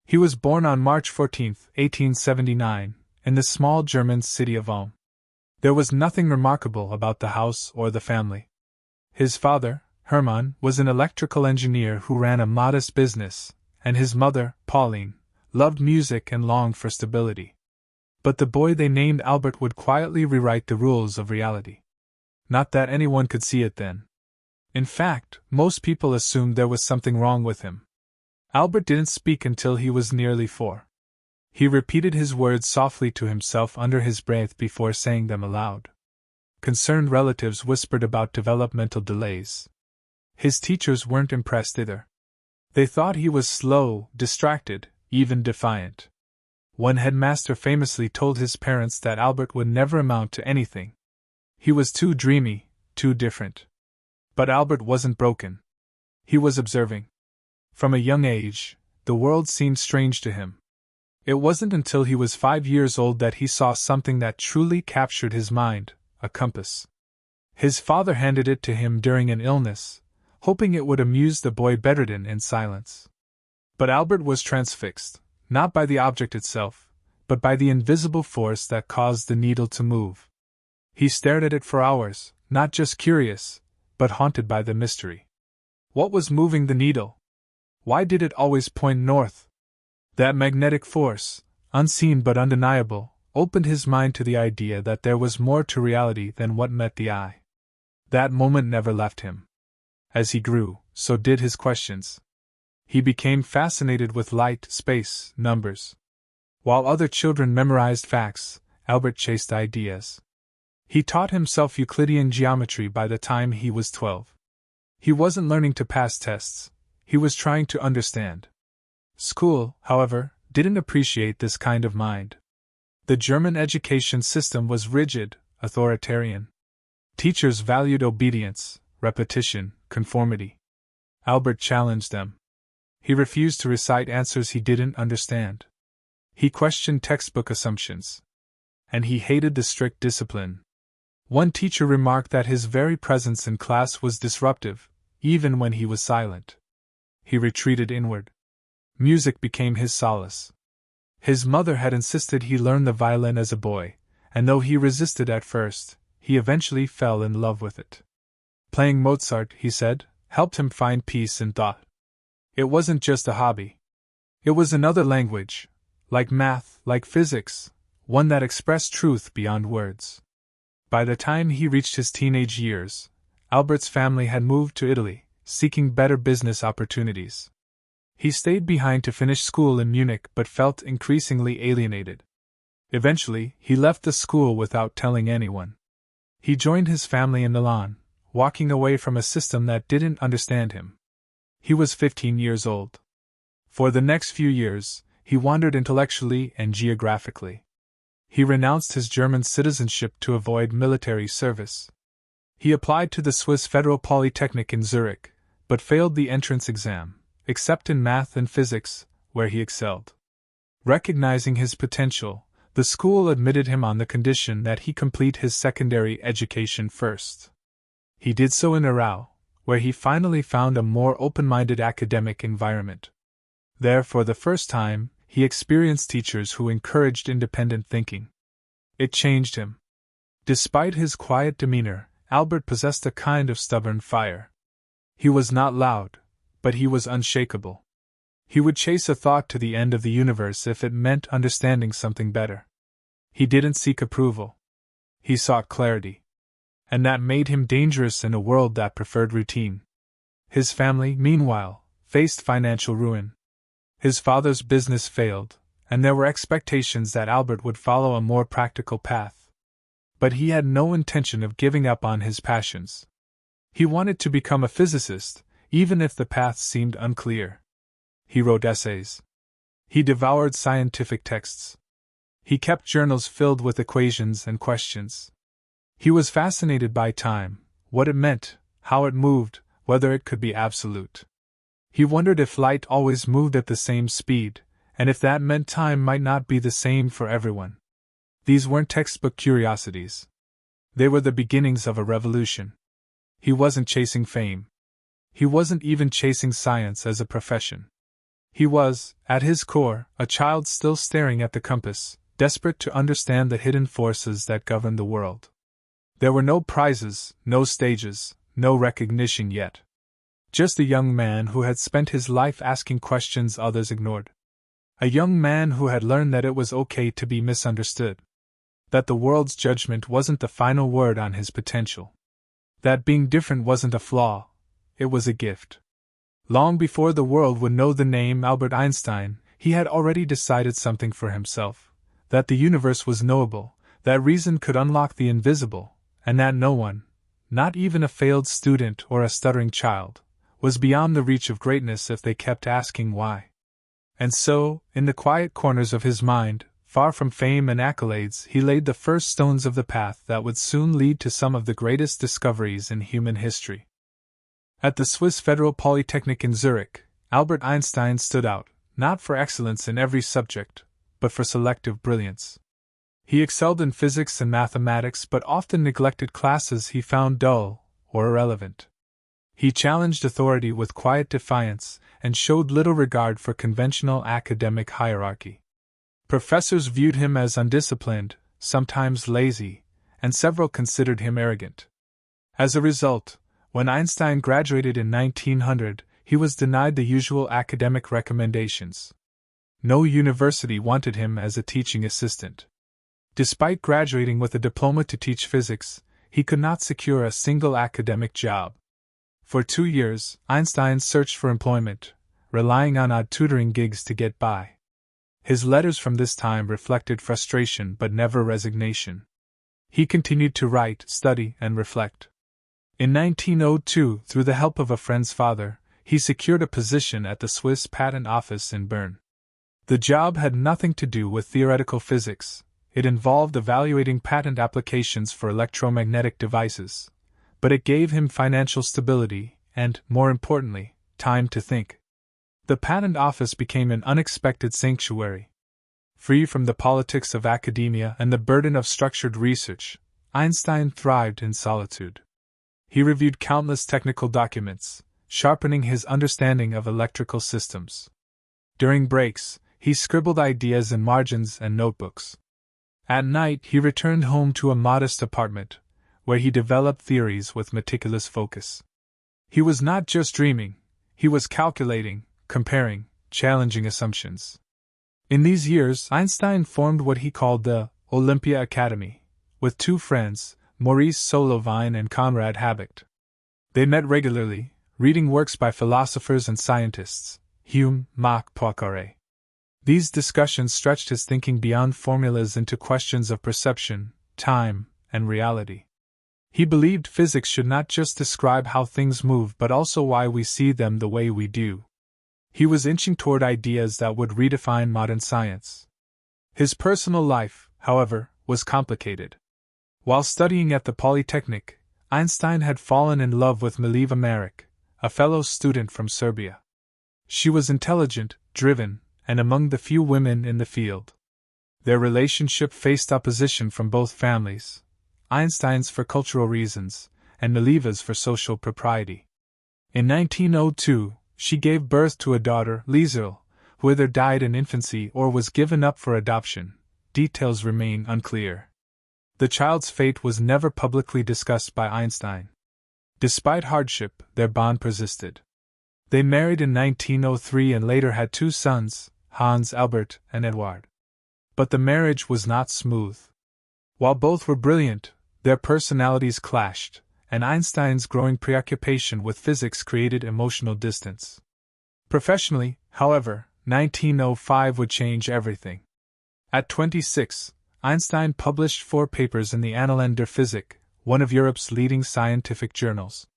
He was born on March 14, 1879, in the small German city of Ulm. There was nothing remarkable about the house or the family. His father, Hermann, was an electrical engineer who ran a modest business, and his mother, Pauline, loved music and longed for stability. But the boy they named Albert would quietly rewrite the rules of reality. Not that anyone could see it then. In fact, most people assumed there was something wrong with him. Albert didn't speak until he was nearly 4. He repeated his words softly to himself under his breath before saying them aloud. Concerned relatives whispered about developmental delays. His teachers weren't impressed either. They thought he was slow, distracted, even defiant. One headmaster famously told his parents that Albert would never amount to anything. He was too dreamy, too different. But Albert wasn't broken. He was observing. From a young age, the world seemed strange to him. It wasn't until he was 5 years old that he saw something that truly captured his mind, a compass. His father handed it to him during an illness, hoping it would amuse the boy bedridden in silence. But Albert was transfixed, not by the object itself, but by the invisible force that caused the needle to move. He stared at it for hours, not just curious, but haunted by the mystery. What was moving the needle? Why did it always point north? That magnetic force, unseen but undeniable, opened his mind to the idea that there was more to reality than what met the eye. That moment never left him. As he grew, so did his questions. He became fascinated with light, space, numbers. While other children memorized facts, Albert chased ideas. He taught himself Euclidean geometry by the time he was 12. He wasn't learning to pass tests, he was trying to understand. School, however, didn't appreciate this kind of mind. The German education system was rigid, authoritarian. Teachers valued obedience, repetition, conformity. Albert challenged them. He refused to recite answers he didn't understand. He questioned textbook assumptions. And he hated the strict discipline. One teacher remarked that his very presence in class was disruptive, even when he was silent. He retreated inward. Music became his solace. His mother had insisted he learn the violin as a boy, and though he resisted at first, he eventually fell in love with it. Playing Mozart, he said, helped him find peace in thought. It wasn't just a hobby. It was another language, like math, like physics, one that expressed truth beyond words. By the time he reached his teenage years, Albert's family had moved to Italy, seeking better business opportunities. He stayed behind to finish school in Munich but felt increasingly alienated. Eventually, he left the school without telling anyone. He joined his family in Milan, walking away from a system that didn't understand him. He was 15 years old. For the next few years, he wandered intellectually and geographically. He renounced his German citizenship to avoid military service. He applied to the Swiss Federal Polytechnic in Zurich, but failed the entrance exam, except in math and physics, where he excelled. Recognizing his potential, the school admitted him on the condition that he complete his secondary education first. He did so in Aarau, where he finally found a more open-minded academic environment. There, for the first time, he experienced teachers who encouraged independent thinking. It changed him. Despite his quiet demeanor, Albert possessed a kind of stubborn fire. He was not loud, but he was unshakable. He would chase a thought to the end of the universe if it meant understanding something better. He didn't seek approval. He sought clarity. And that made him dangerous in a world that preferred routine. His family, meanwhile, faced financial ruin. His father's business failed, and there were expectations that Albert would follow a more practical path. But he had no intention of giving up on his passions. He wanted to become a physicist, even if the path seemed unclear. He wrote essays. He devoured scientific texts. He kept journals filled with equations and questions. He was fascinated by time, what it meant, how it moved, whether it could be absolute. He wondered if light always moved at the same speed, and if that meant time might not be the same for everyone. These weren't textbook curiosities. They were the beginnings of a revolution. He wasn't chasing fame. He wasn't even chasing science as a profession. He was, at his core, a child still staring at the compass, desperate to understand the hidden forces that govern the world. There were no prizes, no stages, no recognition yet. Just a young man who had spent his life asking questions others ignored. A young man who had learned that it was okay to be misunderstood. That the world's judgment wasn't the final word on his potential. That being different wasn't a flaw, it was a gift. Long before the world would know the name Albert Einstein, he had already decided something for himself. That the universe was knowable, that reason could unlock the invisible, and that no one, not even a failed student or a stuttering child, was beyond the reach of greatness if they kept asking why. And so, in the quiet corners of his mind, far from fame and accolades, he laid the first stones of the path that would soon lead to some of the greatest discoveries in human history. At the Swiss Federal Polytechnic in Zurich, Albert Einstein stood out, not for excellence in every subject, but for selective brilliance. He excelled in physics and mathematics but often neglected classes he found dull or irrelevant. He challenged authority with quiet defiance and showed little regard for conventional academic hierarchy. Professors viewed him as undisciplined, sometimes lazy, and several considered him arrogant. As a result, when Einstein graduated in 1900, he was denied the usual academic recommendations. No university wanted him as a teaching assistant. Despite graduating with a diploma to teach physics, he could not secure a single academic job. For 2 years, Einstein searched for employment, relying on odd tutoring gigs to get by. His letters from this time reflected frustration but never resignation. He continued to write, study, and reflect. In 1902, through the help of a friend's father, he secured a position at the Swiss Patent Office in Bern. The job had nothing to do with theoretical physics. It involved evaluating patent applications for electromagnetic devices, but it gave him financial stability and, more importantly, time to think. The Patent Office became an unexpected sanctuary. Free from the politics of academia and the burden of structured research, Einstein thrived in solitude. He reviewed countless technical documents, sharpening his understanding of electrical systems. During breaks, he scribbled ideas in margins and notebooks. At night, he returned home to a modest apartment, where he developed theories with meticulous focus. He was not just dreaming, he was calculating, comparing, challenging assumptions. In these years, Einstein formed what he called the Olympia Academy, with 2 friends, Maurice Solovine and Conrad Habicht. They met regularly, reading works by philosophers and scientists, Hume, Mach, Poincaré. These discussions stretched his thinking beyond formulas into questions of perception, time, and reality. He believed physics should not just describe how things move but also why we see them the way we do. He was inching toward ideas that would redefine modern science. His personal life, however, was complicated. While studying at the Polytechnic, Einstein had fallen in love with Mileva Maric, a fellow student from Serbia. She was intelligent, driven, and among the few women in the field. Their relationship faced opposition from both families, Einstein's for cultural reasons, and Mileva's for social propriety. In 1902, she gave birth to a daughter, Liesl, who either died in infancy or was given up for adoption. Details remain unclear. The child's fate was never publicly discussed by Einstein. Despite hardship, their bond persisted. They married in 1903 and later had 2 sons, Hans Albert and Eduard. But the marriage was not smooth. While both were brilliant, their personalities clashed, and Einstein's growing preoccupation with physics created emotional distance. Professionally, however, 1905 would change everything. At 26, Einstein published 4 papers in the Annalen der Physik, one of Europe's leading scientific journals.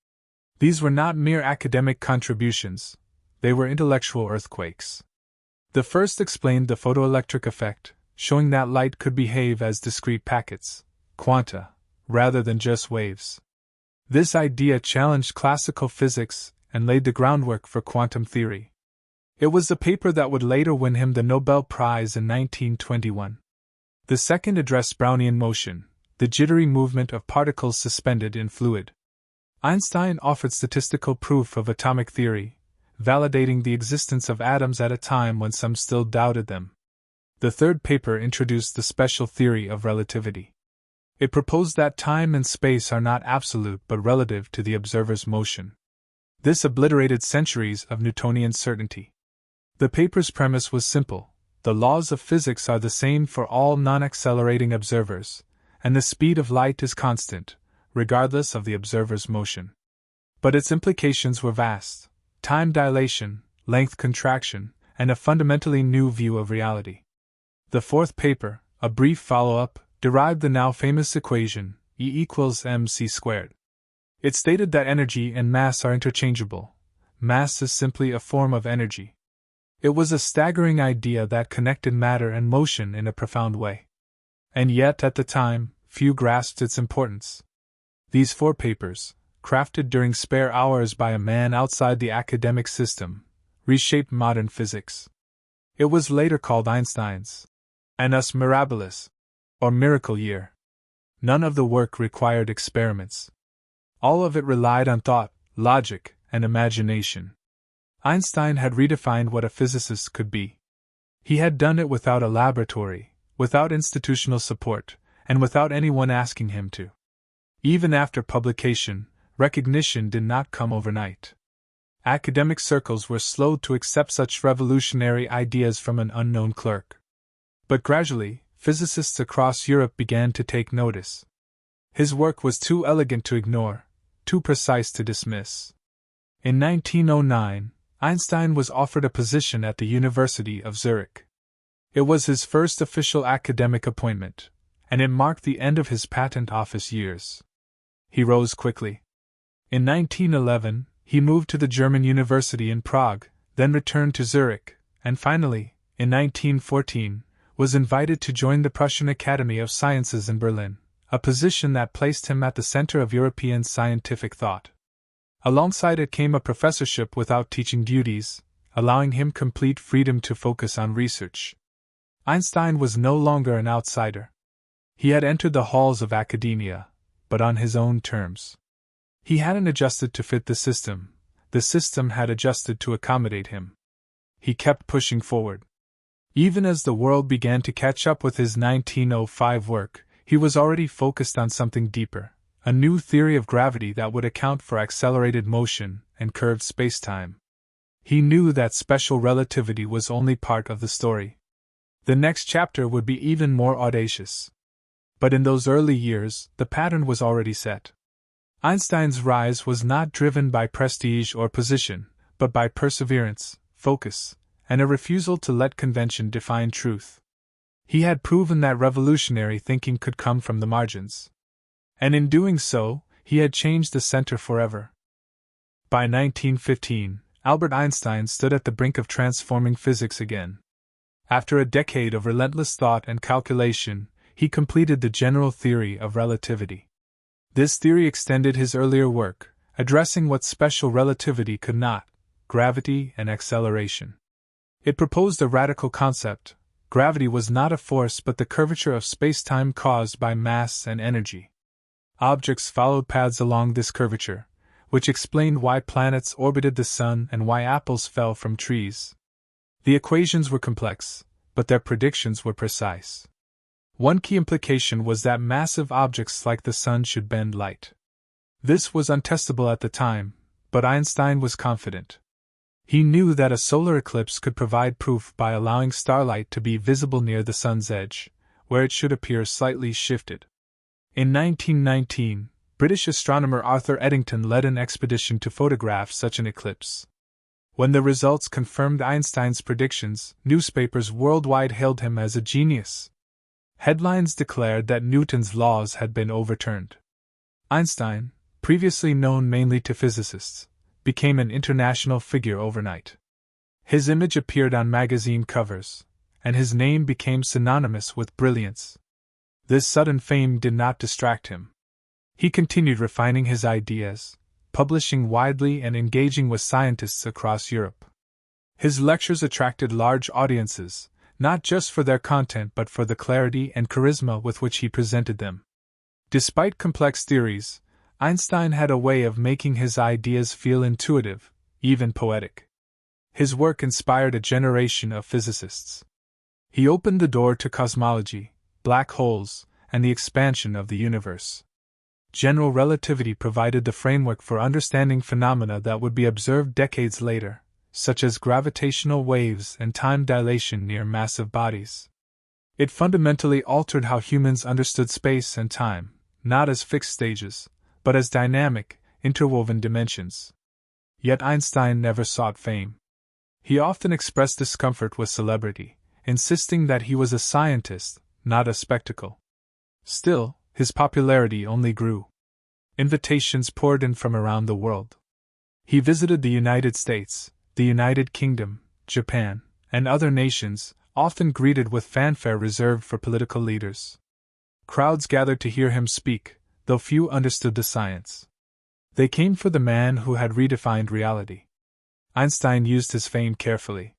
These were not mere academic contributions, they were intellectual earthquakes. The first explained the photoelectric effect, showing that light could behave as discrete packets, quanta, rather than just waves. This idea challenged classical physics and laid the groundwork for quantum theory. It was the paper that would later win him the Nobel Prize in 1921. The second addressed Brownian motion, the jittery movement of particles suspended in fluid. Einstein offered statistical proof of atomic theory, validating the existence of atoms at a time when some still doubted them. The third paper introduced the special theory of relativity. It proposed that time and space are not absolute but relative to the observer's motion. This obliterated centuries of Newtonian certainty. The paper's premise was simple: the laws of physics are the same for all non-accelerating observers, and the speed of light is constant, regardless of the observer's motion. But its implications were vast: time dilation, length contraction, and a fundamentally new view of reality. The fourth paper, a brief follow-up, derived the now famous equation, E equals mc squared. It stated that energy and mass are interchangeable. Mass is simply a form of energy. It was a staggering idea that connected matter and motion in a profound way. And yet, at the time, few grasped its importance. These 4 papers, crafted during spare hours by a man outside the academic system, reshaped modern physics. It was later called Einstein's Annus Mirabilis, or Miracle Year. None of the work required experiments. All of it relied on thought, logic, and imagination. Einstein had redefined what a physicist could be. He had done it without a laboratory, without institutional support, and without anyone asking him to. Even after publication, recognition did not come overnight. Academic circles were slow to accept such revolutionary ideas from an unknown clerk. But gradually, physicists across Europe began to take notice. His work was too elegant to ignore, too precise to dismiss. In 1909, Einstein was offered a position at the University of Zurich. It was his first official academic appointment, and it marked the end of his patent office years. He rose quickly. In 1911, he moved to the German University in Prague, then returned to Zurich, and finally, in 1914, was invited to join the Prussian Academy of Sciences in Berlin, a position that placed him at the center of European scientific thought. Alongside it came a professorship without teaching duties, allowing him complete freedom to focus on research. Einstein was no longer an outsider. He had entered the halls of academia, but on his own terms. He hadn't adjusted to fit the system had adjusted to accommodate him. He kept pushing forward. Even as the world began to catch up with his 1905 work, he was already focused on something deeper, a new theory of gravity that would account for accelerated motion and curved spacetime. He knew that special relativity was only part of the story. The next chapter would be even more audacious. But in those early years, the pattern was already set. Einstein's rise was not driven by prestige or position, but by perseverance, focus, and a refusal to let convention define truth. He had proven that revolutionary thinking could come from the margins. And in doing so, he had changed the center forever. By 1915, Albert Einstein stood at the brink of transforming physics again. After a decade of relentless thought and calculation, he completed the general theory of relativity. This theory extended his earlier work, addressing what special relativity could not: gravity and acceleration. It proposed a radical concept: gravity was not a force but the curvature of spacetime caused by mass and energy. Objects followed paths along this curvature, which explained why planets orbited the sun and why apples fell from trees. The equations were complex, but their predictions were precise. One key implication was that massive objects like the sun should bend light. This was untestable at the time, but Einstein was confident. He knew that a solar eclipse could provide proof by allowing starlight to be visible near the sun's edge, where it should appear slightly shifted. In 1919, British astronomer Arthur Eddington led an expedition to photograph such an eclipse. When the results confirmed Einstein's predictions, newspapers worldwide hailed him as a genius. Headlines declared that Newton's laws had been overturned. Einstein, previously known mainly to physicists, became an international figure overnight. His image appeared on magazine covers, and his name became synonymous with brilliance. This sudden fame did not distract him. He continued refining his ideas, publishing widely and engaging with scientists across Europe. His lectures attracted large audiences, not just for their content but for the clarity and charisma with which he presented them. Despite complex theories, Einstein had a way of making his ideas feel intuitive, even poetic. His work inspired a generation of physicists. He opened the door to cosmology, black holes, and the expansion of the universe. General relativity provided the framework for understanding phenomena that would be observed decades later, such as gravitational waves and time dilation near massive bodies. It fundamentally altered how humans understood space and time, not as fixed stages, but as dynamic, interwoven dimensions. Yet Einstein never sought fame. He often expressed discomfort with celebrity, insisting that he was a scientist, not a spectacle. Still, his popularity only grew. Invitations poured in from around the world. He visited the United States, the United Kingdom, Japan, and other nations, often greeted with fanfare reserved for political leaders. Crowds gathered to hear him speak, though few understood the science. They came for the man who had redefined reality. Einstein used his fame carefully.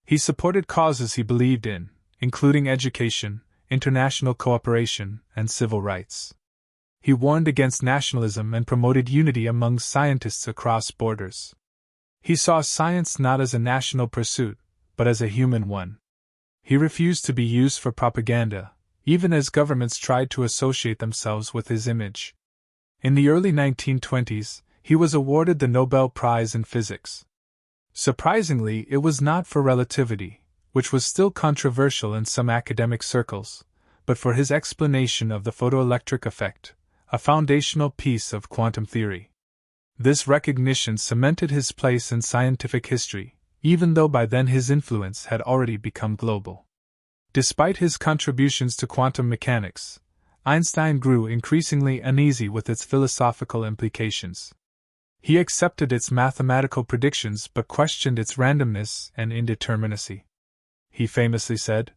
He supported causes he believed in, including education, international cooperation, and civil rights. He warned against nationalism and promoted unity among scientists across borders. He saw science not as a national pursuit, but as a human one. He refused to be used for propaganda, even as governments tried to associate themselves with his image. In the early 1920s, he was awarded the Nobel Prize in Physics. Surprisingly, it was not for relativity, which was still controversial in some academic circles, but for his explanation of the photoelectric effect, a foundational piece of quantum theory. This recognition cemented his place in scientific history, even though by then his influence had already become global. Despite his contributions to quantum mechanics, Einstein grew increasingly uneasy with its philosophical implications. He accepted its mathematical predictions but questioned its randomness and indeterminacy. He famously said,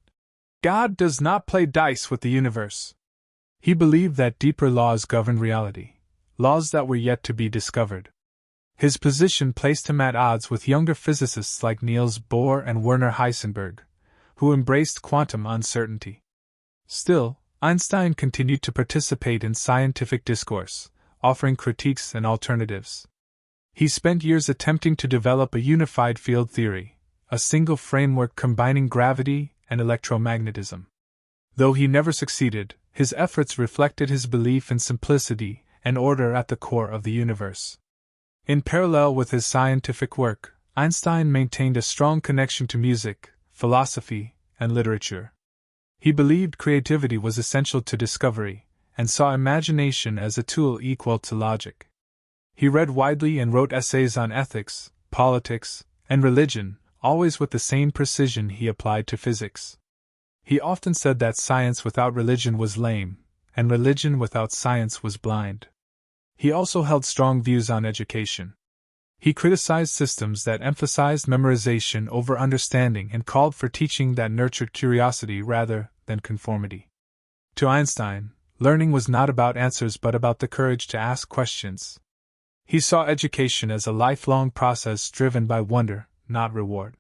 "God does not play dice with the universe." He believed that deeper laws governed reality, laws that were yet to be discovered. His position placed him at odds with younger physicists like Niels Bohr and Werner Heisenberg, who embraced quantum uncertainty. Still, Einstein continued to participate in scientific discourse, offering critiques and alternatives. He spent years attempting to develop a unified field theory, a single framework combining gravity and electromagnetism. Though he never succeeded, his efforts reflected his belief in simplicity and order at the core of the universe. In parallel with his scientific work, Einstein maintained a strong connection to music, philosophy, and literature. He believed creativity was essential to discovery, and saw imagination as a tool equal to logic. He read widely and wrote essays on ethics, politics, and religion, always with the same precision he applied to physics. He often said that science without religion was lame, and religion without science was blind. He also held strong views on education. He criticized systems that emphasized memorization over understanding and called for teaching that nurtured curiosity rather than conformity. To Einstein, learning was not about answers but about the courage to ask questions. He saw education as a lifelong process driven by wonder, not reward.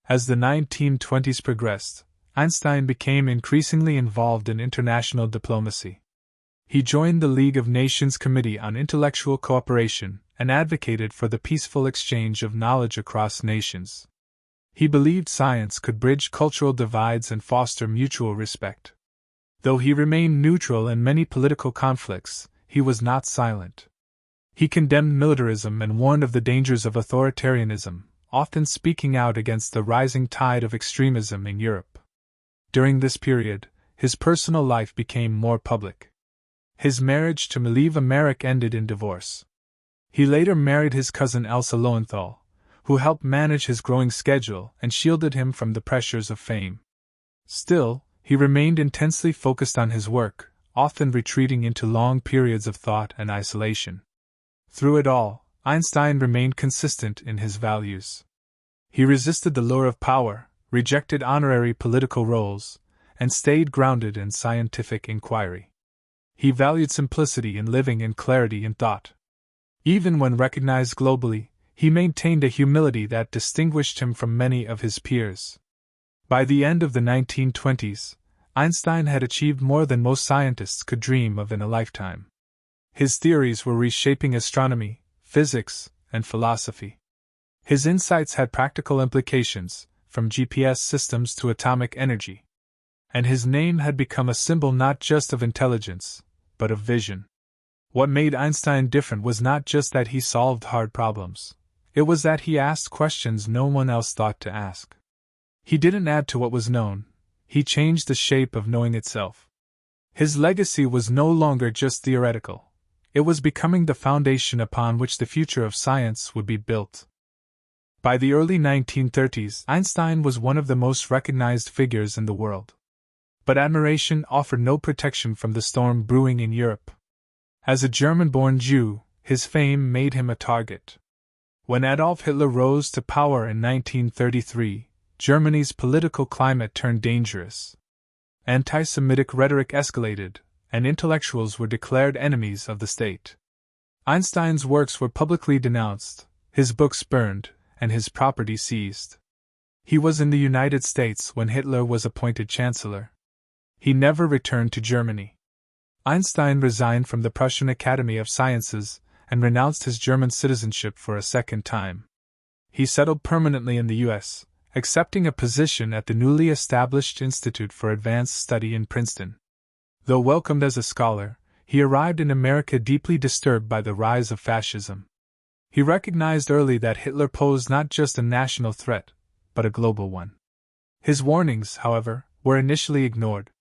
As the 1920s progressed, Einstein became increasingly involved in international diplomacy. He joined the League of Nations Committee on Intellectual Cooperation and advocated for the peaceful exchange of knowledge across nations. He believed science could bridge cultural divides and foster mutual respect. Though he remained neutral in many political conflicts, he was not silent. He condemned militarism and warned of the dangers of authoritarianism, often speaking out against the rising tide of extremism in Europe. During this period, his personal life became more public. His marriage to Mileva Maric ended in divorce. He later married his cousin Elsa Lowenthal, who helped manage his growing schedule and shielded him from the pressures of fame. Still, he remained intensely focused on his work, often retreating into long periods of thought and isolation. Through it all, Einstein remained consistent in his values. He resisted the lure of power, rejected honorary political roles, and stayed grounded in scientific inquiry. He valued simplicity in living and clarity in thought. Even when recognized globally, he maintained a humility that distinguished him from many of his peers. By the end of the 1920s, Einstein had achieved more than most scientists could dream of in a lifetime. His theories were reshaping astronomy, physics, and philosophy. His insights had practical implications, from GPS systems to atomic energy. And his name had become a symbol not just of intelligence, but of vision. What made Einstein different was not just that he solved hard problems. It was that he asked questions no one else thought to ask. He didn't add to what was known, he changed the shape of knowing itself. His legacy was no longer just theoretical. It was becoming the foundation upon which the future of science would be built. By the early 1930s, Einstein was one of the most recognized figures in the world. But admiration offered no protection from the storm brewing in Europe. As a German-born Jew, his fame made him a target. When Adolf Hitler rose to power in 1933, Germany's political climate turned dangerous. Anti-Semitic rhetoric escalated, and intellectuals were declared enemies of the state. Einstein's works were publicly denounced, his books burned, and his property seized. He was in the United States when Hitler was appointed chancellor. He never returned to Germany. Einstein resigned from the Prussian Academy of Sciences and renounced his German citizenship for a second time. He settled permanently in the U.S., accepting a position at the newly established Institute for Advanced Study in Princeton. Though welcomed as a scholar, he arrived in America deeply disturbed by the rise of fascism. He recognized early that Hitler posed not just a national threat, but a global one. His warnings, however, were initially ignored.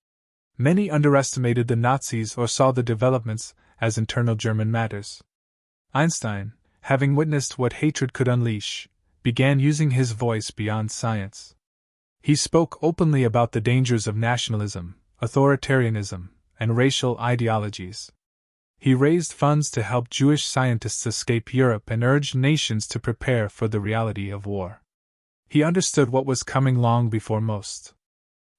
Many underestimated the Nazis or saw the developments as internal German matters. Einstein, having witnessed what hatred could unleash, began using his voice beyond science. He spoke openly about the dangers of nationalism, authoritarianism, and racial ideologies. He raised funds to help Jewish scientists escape Europe and urged nations to prepare for the reality of war. He understood what was coming long before most.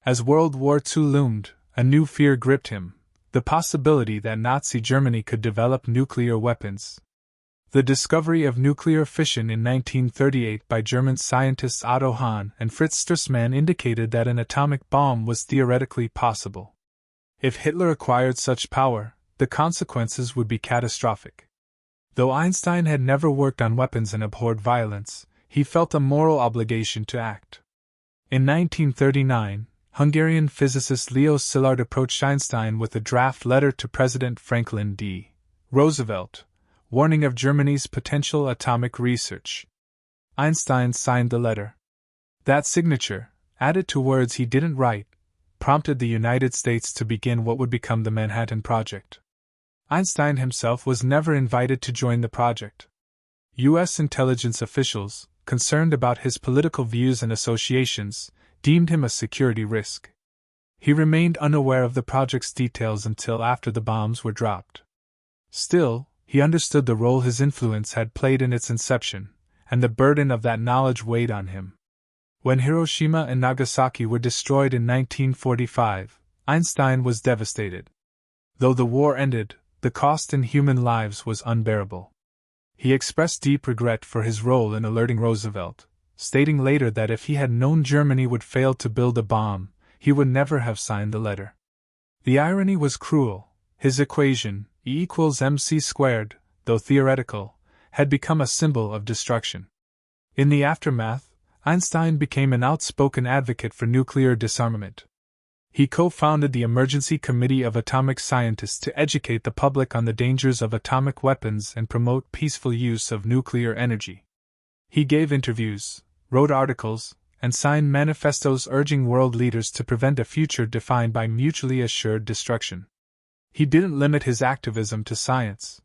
As World War II loomed, a new fear gripped him, the possibility that Nazi Germany could develop nuclear weapons. The discovery of nuclear fission in 1938 by German scientists Otto Hahn and Fritz Strassmann indicated that an atomic bomb was theoretically possible. If Hitler acquired such power, the consequences would be catastrophic. Though Einstein had never worked on weapons and abhorred violence, he felt a moral obligation to act. In 1939, Hungarian physicist Leo Szilard approached Einstein with a draft letter to President Franklin D. Roosevelt, warning of Germany's potential atomic research. Einstein signed the letter. That signature, added to words he didn't write, prompted the United States to begin what would become the Manhattan Project. Einstein himself was never invited to join the project. U.S. intelligence officials, concerned about his political views and associations, deemed him a security risk. He remained unaware of the project's details until after the bombs were dropped. Still, he understood the role his influence had played in its inception, and the burden of that knowledge weighed on him. When Hiroshima and Nagasaki were destroyed in 1945, Einstein was devastated. Though the war ended, the cost in human lives was unbearable. He expressed deep regret for his role in alerting Roosevelt, stating later that if he had known Germany would fail to build a bomb, he would never have signed the letter. The irony was cruel. His equation, E equals mc squared, though theoretical, had become a symbol of destruction. In the aftermath, Einstein became an outspoken advocate for nuclear disarmament. He co-founded the Emergency Committee of Atomic Scientists to educate the public on the dangers of atomic weapons and promote peaceful use of nuclear energy. He gave interviews, wrote articles, and signed manifestos urging world leaders to prevent a future defined by mutually assured destruction. He didn't limit his activism to science.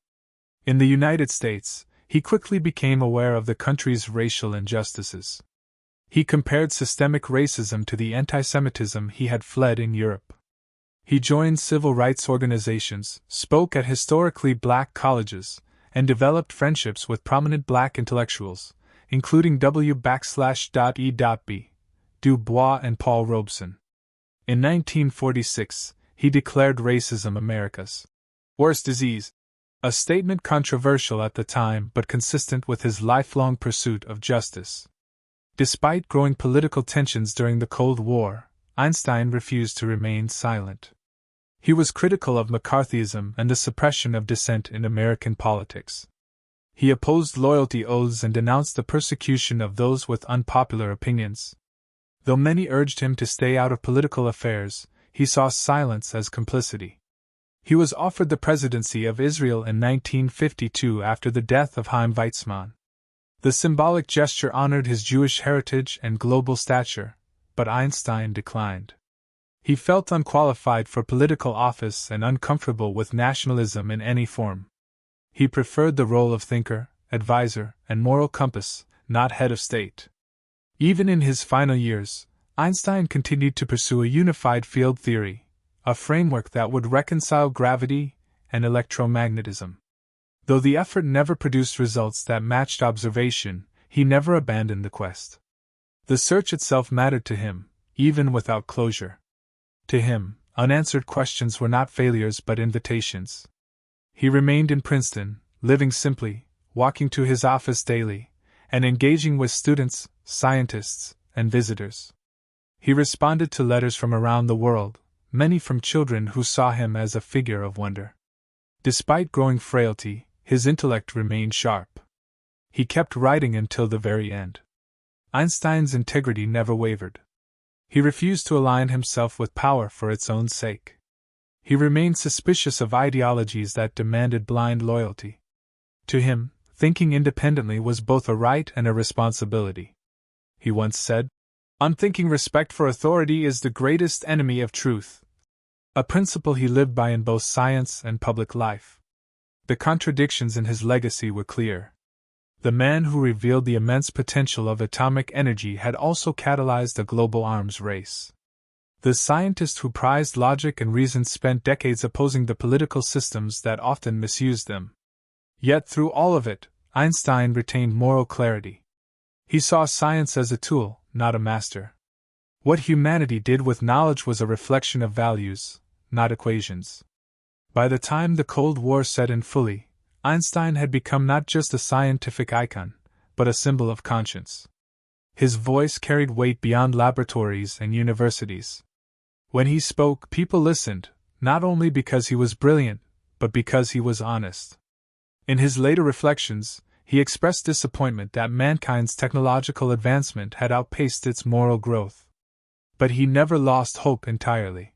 In the United States, he quickly became aware of the country's racial injustices. He compared systemic racism to the anti-Semitism he had fled in Europe. He joined civil rights organizations, spoke at historically black colleges, and developed friendships with prominent black intellectuals, including W.E.B. Du Bois and Paul Robeson. In 1946, he declared racism America's worst disease, a statement controversial at the time but consistent with his lifelong pursuit of justice. Despite growing political tensions during the Cold War, Einstein refused to remain silent. He was critical of McCarthyism and the suppression of dissent in American politics. He opposed loyalty oaths and denounced the persecution of those with unpopular opinions. Though many urged him to stay out of political affairs, he saw silence as complicity. He was offered the presidency of Israel in 1952 after the death of Chaim Weizmann. The symbolic gesture honored his Jewish heritage and global stature, but Einstein declined. He felt unqualified for political office and uncomfortable with nationalism in any form. He preferred the role of thinker, advisor, and moral compass, not head of state. Even in his final years, Einstein continued to pursue a unified field theory, a framework that would reconcile gravity and electromagnetism. Though the effort never produced results that matched observation, he never abandoned the quest. The search itself mattered to him, even without closure. To him, unanswered questions were not failures but invitations. He remained in Princeton, living simply, walking to his office daily, and engaging with students, scientists, and visitors. He responded to letters from around the world, many from children who saw him as a figure of wonder. Despite growing frailty, his intellect remained sharp. He kept writing until the very end. Einstein's integrity never wavered. He refused to align himself with power for its own sake. He remained suspicious of ideologies that demanded blind loyalty. To him, thinking independently was both a right and a responsibility. He once said, "Unthinking respect for authority is the greatest enemy of truth," a principle he lived by in both science and public life. The contradictions in his legacy were clear. The man who revealed the immense potential of atomic energy had also catalyzed a global arms race. The scientist who prized logic and reason spent decades opposing the political systems that often misused them. Yet through all of it, Einstein retained moral clarity. He saw science as a tool, not a master. What humanity did with knowledge was a reflection of values, not equations. By the time the Cold War set in fully, Einstein had become not just a scientific icon, but a symbol of conscience. His voice carried weight beyond laboratories and universities. When he spoke, people listened, not only because he was brilliant, but because he was honest. In his later reflections, he expressed disappointment that mankind's technological advancement had outpaced its moral growth. But he never lost hope entirely.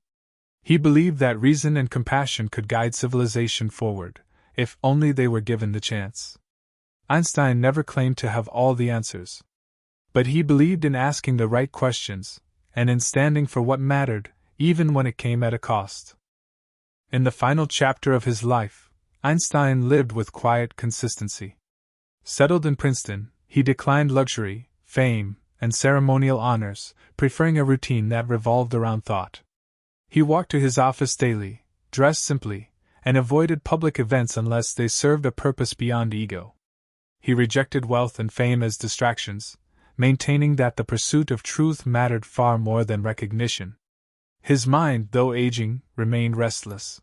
He believed that reason and compassion could guide civilization forward, if only they were given the chance. Einstein never claimed to have all the answers. But he believed in asking the right questions, and in standing for what mattered, even when it came at a cost. In the final chapter of his life, Einstein lived with quiet consistency. Settled in Princeton, he declined luxury, fame, and ceremonial honors, preferring a routine that revolved around thought. He walked to his office daily, dressed simply, and avoided public events unless they served a purpose beyond ego. He rejected wealth and fame as distractions, maintaining that the pursuit of truth mattered far more than recognition. His mind, though aging, remained restless.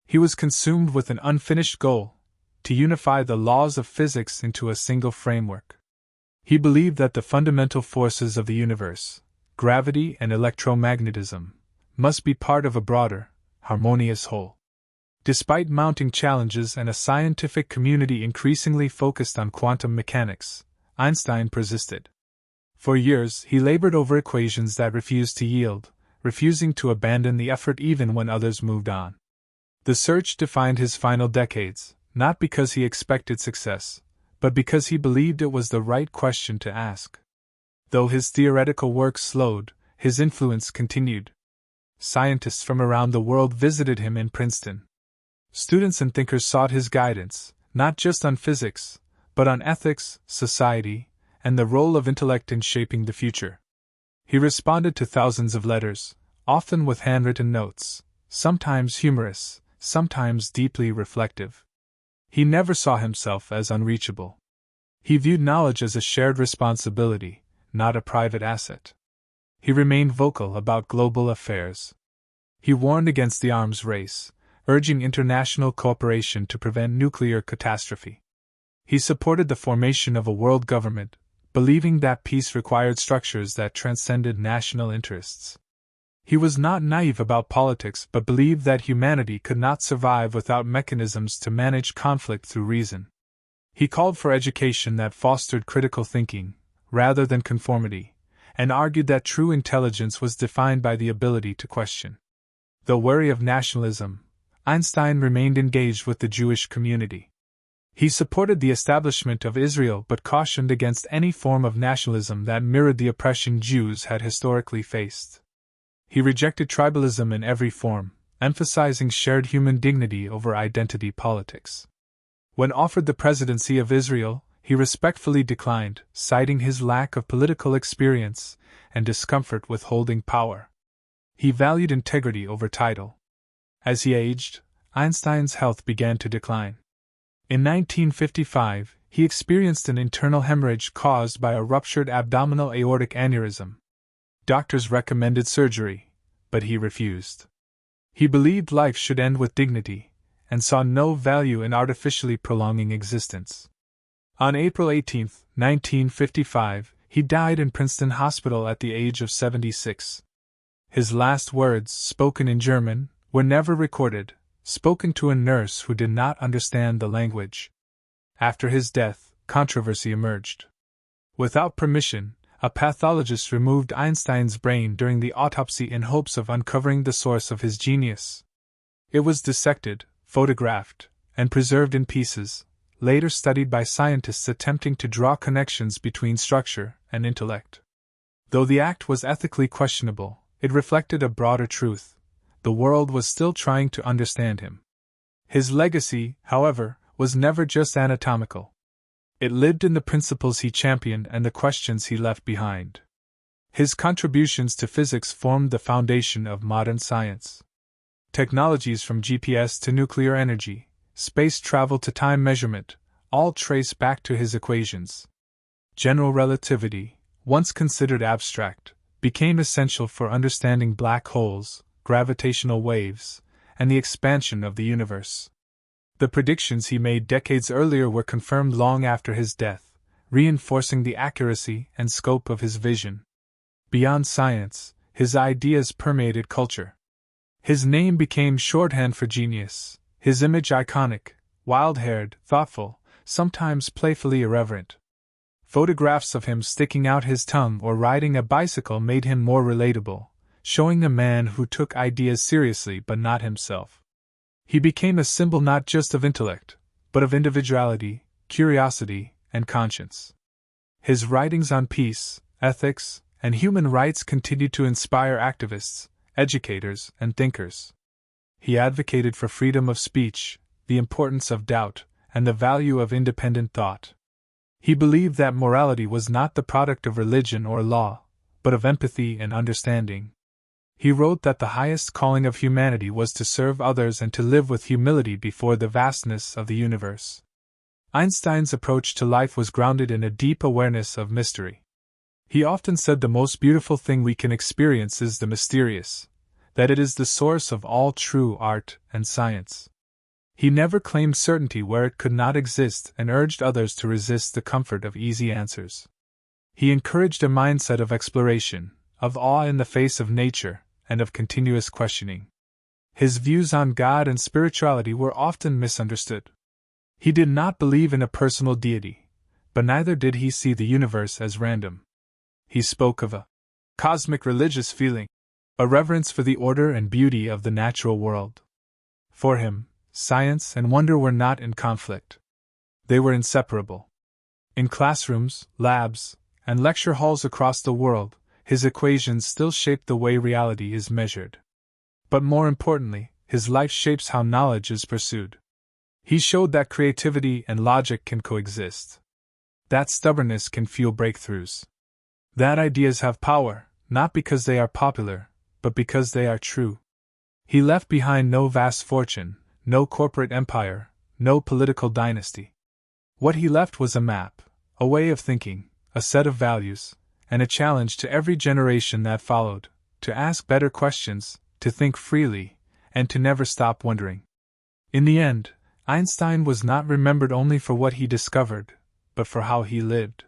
He was consumed with an unfinished goal: to unify the laws of physics into a single framework. He believed that the fundamental forces of the universe, gravity and electromagnetism, must be part of a broader, harmonious whole. Despite mounting challenges and a scientific community increasingly focused on quantum mechanics, Einstein persisted. For years, he labored over equations that refused to yield, refusing to abandon the effort even when others moved on. The search defined his final decades, not because he expected success, but because he believed it was the right question to ask. Though his theoretical work slowed, his influence continued. Scientists from around the world visited him in Princeton. Students and thinkers sought his guidance, not just on physics, but on ethics, society, and the role of intellect in shaping the future. He responded to thousands of letters, often with handwritten notes, sometimes humorous, sometimes deeply reflective. He never saw himself as unreachable. He viewed knowledge as a shared responsibility, not a private asset. He remained vocal about global affairs. He warned against the arms race, urging international cooperation to prevent nuclear catastrophe. He supported the formation of a world government, believing that peace required structures that transcended national interests. He was not naive about politics but believed that humanity could not survive without mechanisms to manage conflict through reason. He called for education that fostered critical thinking, rather than conformity, and argued that true intelligence was defined by the ability to question. Though wary of nationalism, Einstein remained engaged with the Jewish community. He supported the establishment of Israel but cautioned against any form of nationalism that mirrored the oppression Jews had historically faced. He rejected tribalism in every form, emphasizing shared human dignity over identity politics. When offered the presidency of Israel, he respectfully declined, citing his lack of political experience and discomfort with holding power. He valued integrity over title. As he aged, Einstein's health began to decline. In 1955, he experienced an internal hemorrhage caused by a ruptured abdominal aortic aneurysm. Doctors recommended surgery, but he refused. He believed life should end with dignity, and saw no value in artificially prolonging existence. On April 18, 1955, he died in Princeton Hospital at the age of 76. His last words, spoken in German, were never recorded, spoken to a nurse who did not understand the language. After his death, controversy emerged. Without permission, a pathologist removed Einstein's brain during the autopsy in hopes of uncovering the source of his genius. It was dissected, photographed, and preserved in pieces, later studied by scientists attempting to draw connections between structure and intellect. Though the act was ethically questionable, it reflected a broader truth: the world was still trying to understand him. His legacy, however, was never just anatomical. It lived in the principles he championed and the questions he left behind. His contributions to physics formed the foundation of modern science. Technologies from GPS to nuclear energy, space travel to time measurement, all trace back to his equations. General relativity, once considered abstract, became essential for understanding black holes, gravitational waves, and the expansion of the universe. The predictions he made decades earlier were confirmed long after his death, reinforcing the accuracy and scope of his vision. Beyond science, his ideas permeated culture. His name became shorthand for genius, his image iconic, wild-haired, thoughtful, sometimes playfully irreverent. Photographs of him sticking out his tongue or riding a bicycle made him more relatable, showing a man who took ideas seriously but not himself. He became a symbol not just of intellect, but of individuality, curiosity, and conscience. His writings on peace, ethics, and human rights continued to inspire activists, educators, and thinkers. He advocated for freedom of speech, the importance of doubt, and the value of independent thought. He believed that morality was not the product of religion or law, but of empathy and understanding. He wrote that the highest calling of humanity was to serve others and to live with humility before the vastness of the universe. Einstein's approach to life was grounded in a deep awareness of mystery. He often said the most beautiful thing we can experience is the mysterious, that it is the source of all true art and science. He never claimed certainty where it could not exist and urged others to resist the comfort of easy answers. He encouraged a mindset of exploration, of awe in the face of nature, and of continuous questioning. His views on God and spirituality were often misunderstood. He did not believe in a personal deity, but neither did he see the universe as random. He spoke of a cosmic religious feeling, a reverence for the order and beauty of the natural world. For him, science and wonder were not in conflict. They were inseparable. In classrooms, labs, and lecture halls across the world, his equations still shape the way reality is measured. But more importantly, his life shapes how knowledge is pursued. He showed that creativity and logic can coexist. That stubbornness can fuel breakthroughs. That ideas have power, not because they are popular, but because they are true. He left behind no vast fortune, no corporate empire, no political dynasty. What he left was a map, a way of thinking, a set of values, and a challenge to every generation that followed, to ask better questions, to think freely, and to never stop wondering. In the end, Einstein was not remembered only for what he discovered, but for how he lived.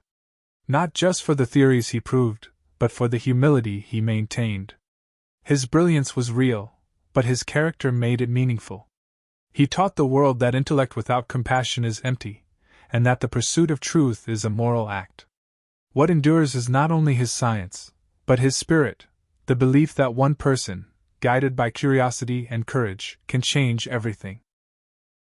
Not just for the theories he proved, but for the humility he maintained. His brilliance was real, but his character made it meaningful. He taught the world that intellect without compassion is empty, and that the pursuit of truth is a moral act. What endures is not only his science, but his spirit, the belief that one person, guided by curiosity and courage, can change everything.